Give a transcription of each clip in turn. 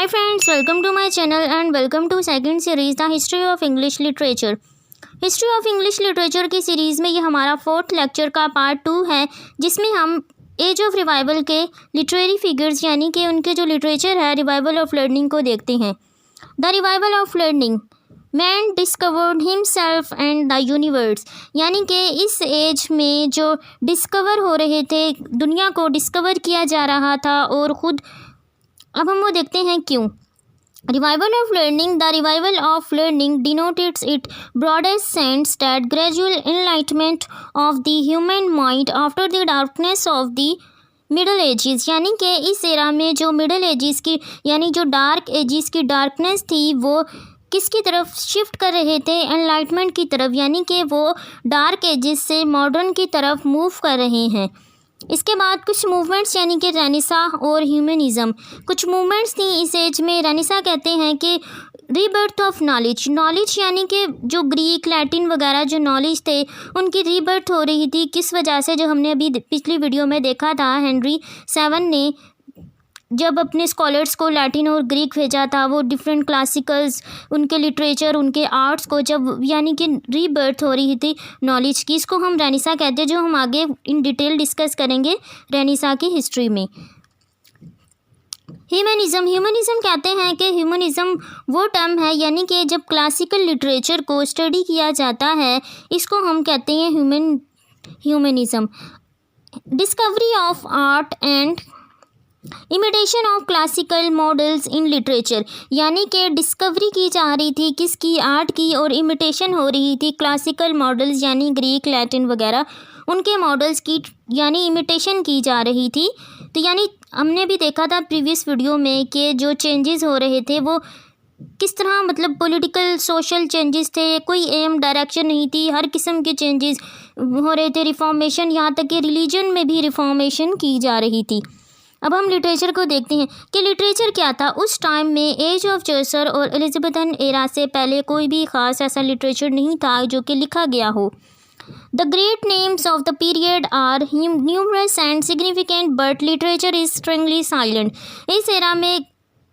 Hi friends, welcome to my channel and welcome to second series The History of English Literature। History of English literature की series में ये हमारा 4th lecture का part 2 है, जिसमें हम एज ऑफ रिवाइवल के लिटरेरी फिगर्स यानी कि उनके जो लिटरेचर है रिवाइवल ऑफ लर्निंग को देखते हैं। The revival of learning, man discovered himself and the universe, यानी कि इस एज में जो डिस्कवर हो रहे थे, दुनिया को डिस्कवर किया जा रहा था और ख़ुद। अब हम वो देखते हैं क्यों। Revival of learning, the revival of learning denotes its broadest sense that gradual enlightenment of the human mind after the darkness of the Middle Ages, यानी कि इस एरा में जो मिडल एजिस की यानी जो डार्क एजिस की डार्कनेस थी वो किसकी तरफ शिफ्ट कर रहे थे, एनलाइटमेंट की तरफ, यानी कि वो डार्क एजिस से मॉडर्न की तरफ मूव कर रहे हैं। इसके बाद कुछ मूवमेंट्स यानी कि रेनेसा और ह्यूमनिज़म, कुछ मूवमेंट्स थी इस एज में। रेनेसा कहते हैं कि रीबर्थ ऑफ नॉलेज, नॉलेज यानी कि जो ग्रीक लैटिन वगैरह जो नॉलेज थे उनकी रीबर्थ हो रही थी। किस वजह से, जो हमने अभी पिछली वीडियो में देखा था, हेनरी 7 ने जब अपने स्कॉलर्स को लैटिन और ग्रीक भेजा था, वो डिफरेंट क्लासिकल्स उनके लिटरेचर उनके आर्ट्स को जब यानी कि रीबर्थ हो रही थी नॉलेज की, इसको हम रेनेसा कहते हैं, जो हम आगे इन डिटेल डिस्कस करेंगे रेनेसा की हिस्ट्री में। ह्यूमनिज़म, ह्यूमनिज़म कहते हैं कि ह्यूमनिज़म वो टर्म है यानी कि जब क्लासिकल लिटरेचर को स्टडी किया जाता है, इसको हम कहते हैं humanism. Discovery of art and imitation of classical models in literature, यानी कि डिस्कवरी की जा रही थी किसकी, आर्ट की, और इमिटेशन हो रही थी क्लासिकल मॉडल्स यानी ग्रीक लैटिन वगैरह उनके मॉडल्स की, यानी इमिटेशन की जा रही थी। तो यानी हमने भी देखा था प्रीवियस वीडियो में कि जो चेंजेस हो रहे थे वो किस तरह, मतलब पॉलिटिकल सोशल चेंजेस थे, कोई एम डायरेक्शन नहीं थी, हर किस्म के चेंजेस हो रहे थे, रिफॉर्मेशन, यहाँ तक कि रिलीजन में भी रिफॉर्मेशन की जा रही थी। अब हम लिटरेचर को देखते हैं कि लिटरेचर क्या था उस टाइम में। एज ऑफ चौसर और एलिजाबेथन एरा से पहले कोई भी ख़ास ऐसा लिटरेचर नहीं था जो कि लिखा गया हो। The great names of the period are numerous and significant but literature is strangely silent. इस एरा में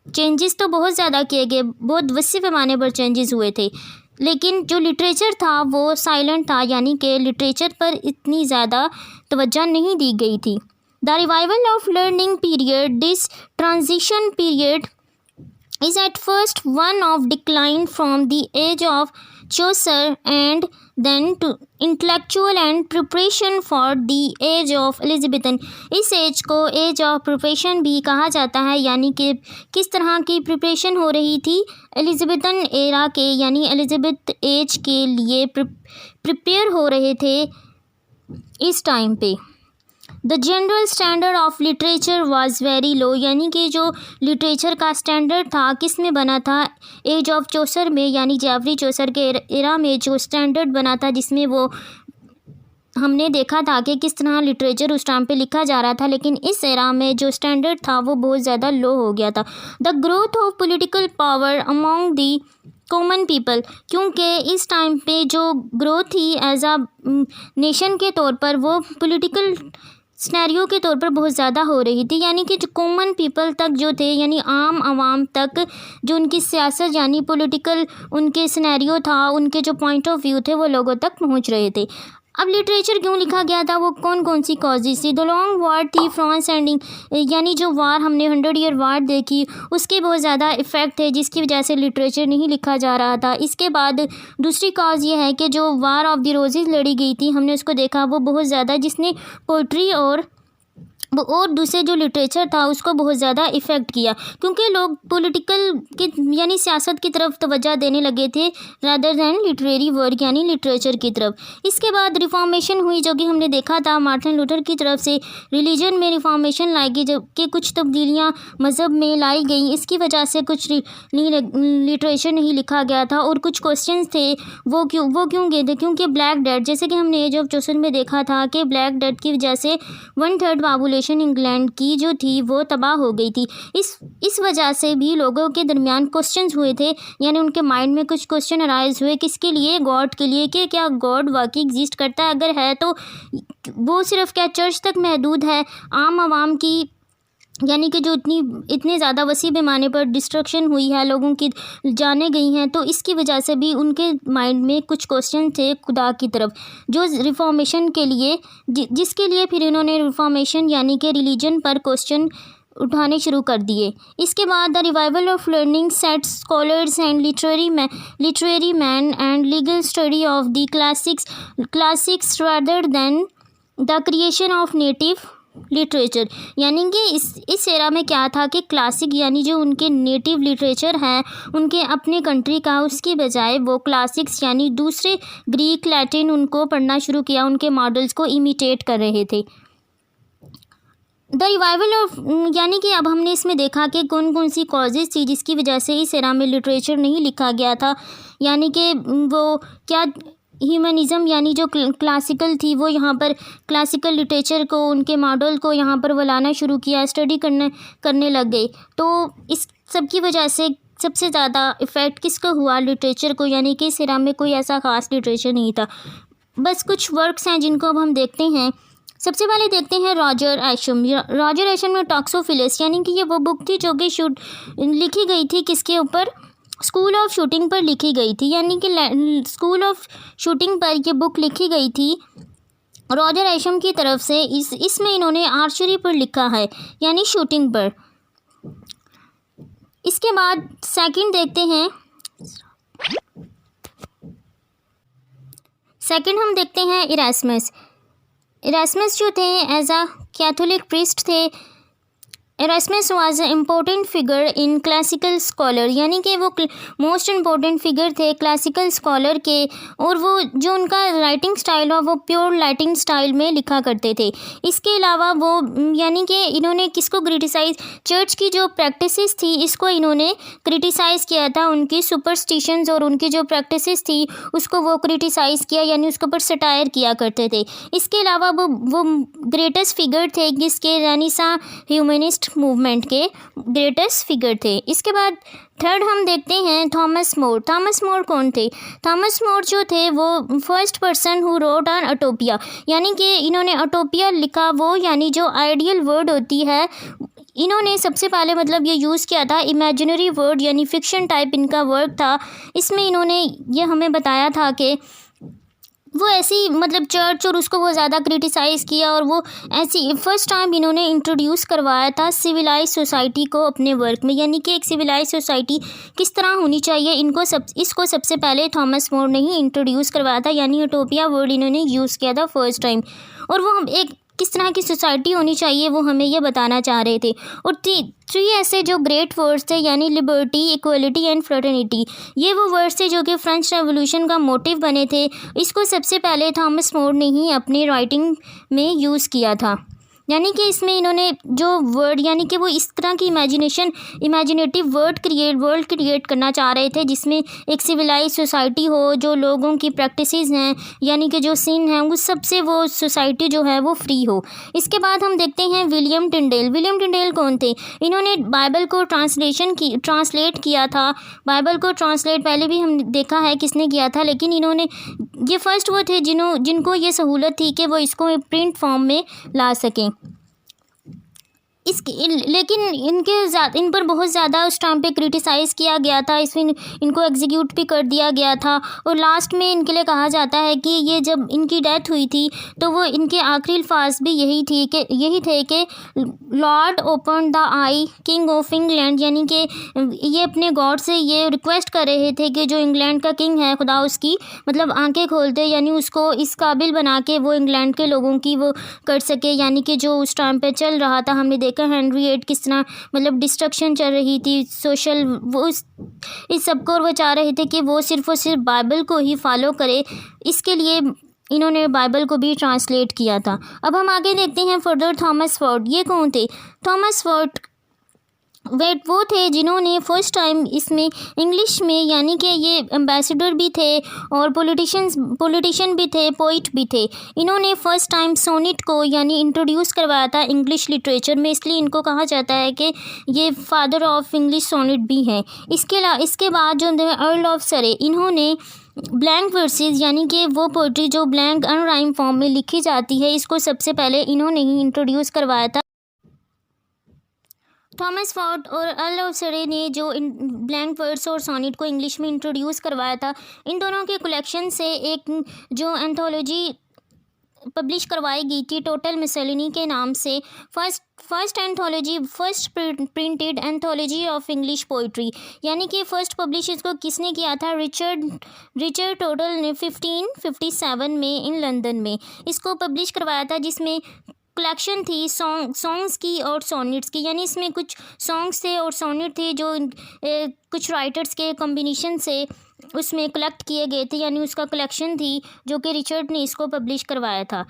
चेंजेस तो बहुत ज़्यादा किए गए, बहुत वसी पैमाने पर चेंजेस हुए थे, लेकिन जो लिटरेचर था वो साइलेंट था, यानी कि लिटरेचर पर इतनी ज़्यादा तवज्जो नहीं दी गई थी। The revival of learning period, this transition period is at first one of decline from the age of Chaucer and then to intellectual and preparation for the age of Elizabethan। इस as को as of preparation भी कहा जाता है, यानी कि किस तरह की प्रिपरेशन हो रही थी एलिजाबेथन एरा के, यानी एलिजाबेथ एज के लिए प्रिपेयर हो रहे थे इस टाइम पे। The general standard of literature was very low, यानी कि जो लिटरेचर का स्टैंडर्ड था किस में बना था, एज ऑफ चौसर में, यानी जेफरी चौसर के एरा में जो स्टैंडर्ड बना था, जिसमें वो हमने देखा था कि किस तरह लिटरेचर उस टाइम पे लिखा जा रहा था, लेकिन इस एरा में जो स्टैंडर्ड था वो बहुत ज़्यादा लो हो गया था। The growth of political power among the common people, क्योंकि इस टाइम पे जो ग्रोथ थी एज आ नेशन के तौर पर वो पॉलिटिकल स्नैरियो के तौर पर बहुत ज़्यादा हो रही थी, यानी कि जो कॉमन पीपल तक जो थे, यानी आम आवाम तक जो उनकी सियासत यानी पॉलिटिकल उनके स्नैरियो था, उनके जो पॉइंट ऑफ व्यू थे वो लोगों तक पहुंच रहे थे। अब लिटरेचर क्यों लिखा गया था, वो कौन कौन सी कॉजेज़ थी। द लॉन्ग वार थी, फ्रांस एंडिंग, यानी जो वार हमने 100 ईयर वार देखी उसके बहुत ज़्यादा इफ़ेक्ट थे, जिसकी वजह से लिटरेचर नहीं लिखा जा रहा था। इसके बाद दूसरी कॉज ये है कि जो वार ऑफ द रोजेज़ लड़ी गई थी, हमने उसको देखा, वो बहुत ज़्यादा, जिसने पोइट्री और दूसरे जो लिटरेचर था उसको बहुत ज़्यादा इफ़ेक्ट किया, क्योंकि लोग पॉलिटिकल की यानी सियासत की तरफ तवज्जो देने लगे थे रादर दैन लिटरेरी वर्क यानी लिटरेचर की तरफ। इसके बाद रिफॉर्मेशन हुई, जो कि हमने देखा था मार्टिन लूथर की तरफ से रिलीजन में रिफॉर्मेशन लाई गई, जबकि कुछ तब्दीलियाँ मज़हब में लाई गई। इसकी वजह से कुछ लिटरेचर नहीं लिखा गया था, और कुछ क्वेश्चंस थे वो क्यों गए थे, क्योंकि ब्लैक डेथ, जैसे कि हमने एज ऑफ चौसर में देखा था कि ब्लैक डेथ की वजह से 1/3 पॉपुलेशन इंग्लैंड की जो थी वो तबाह हो गई थी। इस वजह से भी लोगों के दरमियान क्वेश्चंस हुए थे, यानी उनके माइंड में कुछ क्वेश्चन अराइज हुए, किसके लिए, गॉड के लिए, कि क्या गॉड वाकई एग्जिस्ट करता है, अगर है तो वो सिर्फ क्या चर्च तक महदूद है, आम आवाम की यानी कि जो इतने ज़्यादा वसी पैमाने पर डिस्ट्रक्शन हुई है, लोगों की जानें गई हैं, तो इसकी वजह से भी उनके माइंड में कुछ क्वेश्चन थे खुदा की तरफ, जो रिफॉर्मेशन के लिए जिसके लिए फिर इन्होंने रिफॉर्मेशन यानी कि रिलीजन पर क्वेश्चन उठाने शुरू कर दिए। इसके बाद the revival of learning set scholars and literary man and legal study of the classics rather than the creation of native literature. यानी कि इस एरा में क्या था कि क्लासिक यानी जो उनके नेटिव लिटरेचर है उनके अपने कंट्री का, उसकी बजाय वो क्लासिक्स यानी दूसरे ग्रीक लैटिन उनको पढ़ना शुरू किया, उनके मॉडल्स को इमिटेट कर रहे थे। द रिवाइवल ऑफ यानी कि अब हमने इसमें देखा कि कौन कौन सी कॉजेज़ थी जिसकी वजह से इस एरा में लिटरेचर नहीं लिखा गया था। यानी कि वो क्या ह्यूमनिज़म यानी जो क्लासिकल थी वो यहाँ पर क्लासिकल लिटरेचर को, उनके मॉडल को यहाँ पर वो लाना शुरू किया, स्टडी करने लग गए। तो इस सब की वजह से सबसे ज़्यादा इफ़ेक्ट किसको हुआ? लिटरेचर को। यानी कि इस एरा में कोई ऐसा ख़ास लिटरेचर नहीं था। बस कुछ वर्क्स हैं जिनको अब हम देखते हैं। सबसे पहले देखते हैं रॉजर एशम में टॉक्सोफिलिस, यानी कि ये वो बुक थी जो कि लिखी गई थी किसके ऊपर? स्कूल ऑफ शूटिंग पर लिखी गई थी। यानी कि स्कूल ऑफ शूटिंग पर ये बुक लिखी गई थी रॉजर एशम की तरफ से। इसमें इन्होंने आर्चरी पर लिखा है, यानी शूटिंग पर। इसके बाद सेकंड देखते हैं। सेकंड हम देखते हैं इरास्मस जो थे एज अ कैथोलिक प्रीस्ट थे। Erasmus was a important figure in classical scholar, यानी कि वो मोस्ट इम्पोर्टेंट फिगर थे क्लासिकल स्कॉलर के। और वो जो उनका राइटिंग स्टाइल हो वो प्योर लैटिन स्टाइल में लिखा करते थे। इसके अलावा वो यानी कि इन्होंने किसको क्रिटिसाइज़? चर्च की जो प्रैक्टिसेस थी इसको इन्होंने क्रिटिसाइज़ किया था। उनकी सुपरस्टिशंस और उनकी जो प्रैक्टिसेस थी उसको वो क्रिटिसाइज़ किया, यानी उसके ऊपर सटायर किया करते थे। इसके अलावा वो ग्रेटेस्ट फिगर थे जिसके रेनेसां ह्यूमनिस्ट मूवमेंट के ग्रेटेस्ट फिगर थे। इसके बाद थर्ड हम देखते हैं थॉमस मोर। थॉमस मोर कौन थे? थॉमस मोर जो थे वो first person who wrote on Utopia, यानी कि इन्होंने अटोपिया लिखा, वो यानी जो आइडियल वर्ड होती है इन्होंने सबसे पहले मतलब ये यूज़ किया था। इमेजिनरी वर्ड यानी फिक्शन टाइप इनका वर्क था। इसमें इन्होंने ये हमें बताया था कि वो ऐसी मतलब चर्च और उसको वो ज़्यादा क्रिटिसाइज़ किया, और वो ऐसी फर्स्ट टाइम इन्होंने इंट्रोड्यूस करवाया था सिविलाइज सोसाइटी को अपने वर्क में। यानी कि एक सिविलाइज सोसाइटी किस तरह होनी चाहिए इसको सबसे पहले थॉमस मोर ने ही इंट्रोड्यूस करवाया था। यानी यूटोपिया वर्ड इन्होंने यूज़ किया था फर्स्ट टाइम, और वो हम एक किस तरह की सोसाइटी होनी चाहिए वो हमें ये बताना चाह रहे थे। और थ्री ऐसे जो ग्रेट वर्ड्स थे यानी लिबर्टी, इक्वलिटी एंड फ्रेटर्निटी, ये वो वर्ड्स थे जो कि फ्रेंच रेवोल्यूशन का मोटिव बने थे। इसको सबसे पहले थॉमस मोर ने ही अपनी राइटिंग में यूज़ किया था। यानी कि इसमें इन्होंने जो वर्ड यानी कि वो इस तरह की इमेजिनेटिव वर्ल्ड क्रिएट करना चाह रहे थे जिसमें एक सिविलाइज सोसाइटी हो, जो लोगों की प्रैक्टिसेस हैं यानी कि जो सीन है उस सबसे वो सोसाइटी जो है वो फ्री हो। इसके बाद हम देखते हैं विलियम टिंडेल कौन थे? इन्होंने बाइबल को ट्रांसलेट किया था। बाइबल को ट्रांसलेट पहले भी हम देखा है किसने किया था, लेकिन इन्होंने ये फर्स्ट वो थे जिनको ये सहूलत थी कि वो इसको प्रिंट फॉर्म में ला सकें। लेकिन इन पर बहुत ज़्यादा उस टाइम पे क्रिटिसाइज़ किया गया था। इसमें इनको एग्जीक्यूट भी कर दिया गया था, और लास्ट में इनके लिए कहा जाता है कि ये जब इनकी डेथ हुई थी तो वो इनके आखिरी अल्फाज भी यही थे कि Lord open the I king of England, यानी कि ये अपने गॉड से ये रिक्वेस्ट कर रहे थे कि जो इंग्लैंड का किंग है खुदा उसकी मतलब आंखें खोल दे, यानी उसको इस काबिल बना के वो इंग्लैंड के लोगों की वो कर सके। यानी कि जो उस टाइम पे चल रहा था, हमने देखा हेनरी VIII किस तरह मतलब डिस्ट्रक्शन चल रही थी सोशल, वो इस सबको, और वो चाह रहे थे कि वो सिर्फ और सिर्फ बाइबल को ही फॉलो करे। इसके लिए इन्होंने बाइबल को भी ट्रांसलेट किया था। अब हम आगे देखते हैं फर्दर थॉमस फोर्ड। ये कौन थे? थॉमस फोर्ड वो थे जिन्होंने फर्स्ट टाइम इसमें इंग्लिश में, यानी कि ये एम्बेसडर भी थे और पॉलिटिशियन भी थे, पोइट भी थे। इन्होंने फर्स्ट टाइम सोनेट को यानी इंट्रोड्यूस करवाया था इंग्लिश लिटरेचर में, इसलिए इनको कहा जाता है कि ये फादर ऑफ इंग्लिश सोनेट भी हैं। इसके बाद जो अर्ल ऑफ सरे, इन्होंने ब्लैंक वर्सेस यानी कि वो पोइट्री जो ब्लैंक अनराइम फॉर्म में लिखी जाती है, इसको सबसे पहले इन्होंने ही इंट्रोड्यूस करवाया था। थॉमस फॉर्ड और अर्ल ऑफ सरे ने जो ब्लैंक वर्ड्स और सोनेट को इंग्लिश में इंट्रोड्यूस करवाया था, इन दोनों के कलेक्शन से एक जो एंथोलॉजी पब्लिश करवाई गई थी टोटल मिसलिनी के नाम से, first printed anthology of English poetry, यानी कि फ़र्स्ट पब्लिश इसको किसने किया था? रिचर्ड टोटल ने 1557 में इन लंदन में इसको पब्लिश करवाया था, जिसमें कलेक्शन थी सॉन्ग्स की और सोनेट्स की, यानी इसमें कुछ सॉन्ग्स थे और सोनेट थे जो कुछ राइटर्स के कॉम्बिनेशन से उसमें कलेक्ट किए गए थे, यानी उसका कलेक्शन थी जो कि रिचर्ड ने इसको पब्लिश करवाया था।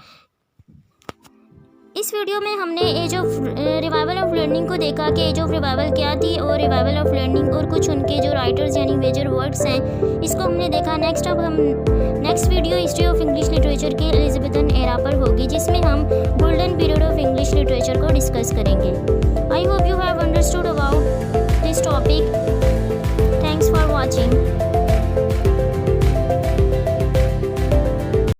इस वीडियो में हमने age of revival of learning को देखा कि एज ऑफ रिवाइवल क्या थी और रिवाइवल ऑफ लर्निंग और कुछ उनके जो राइटर्स यानी मेजर वर्ड्स हैं, इसको हमने देखा। Next video history of English literature के एलिजाबेथन एरा पर होगी, जिसमें हम golden period of English literature को डिस्कस करेंगे। I hope you have understood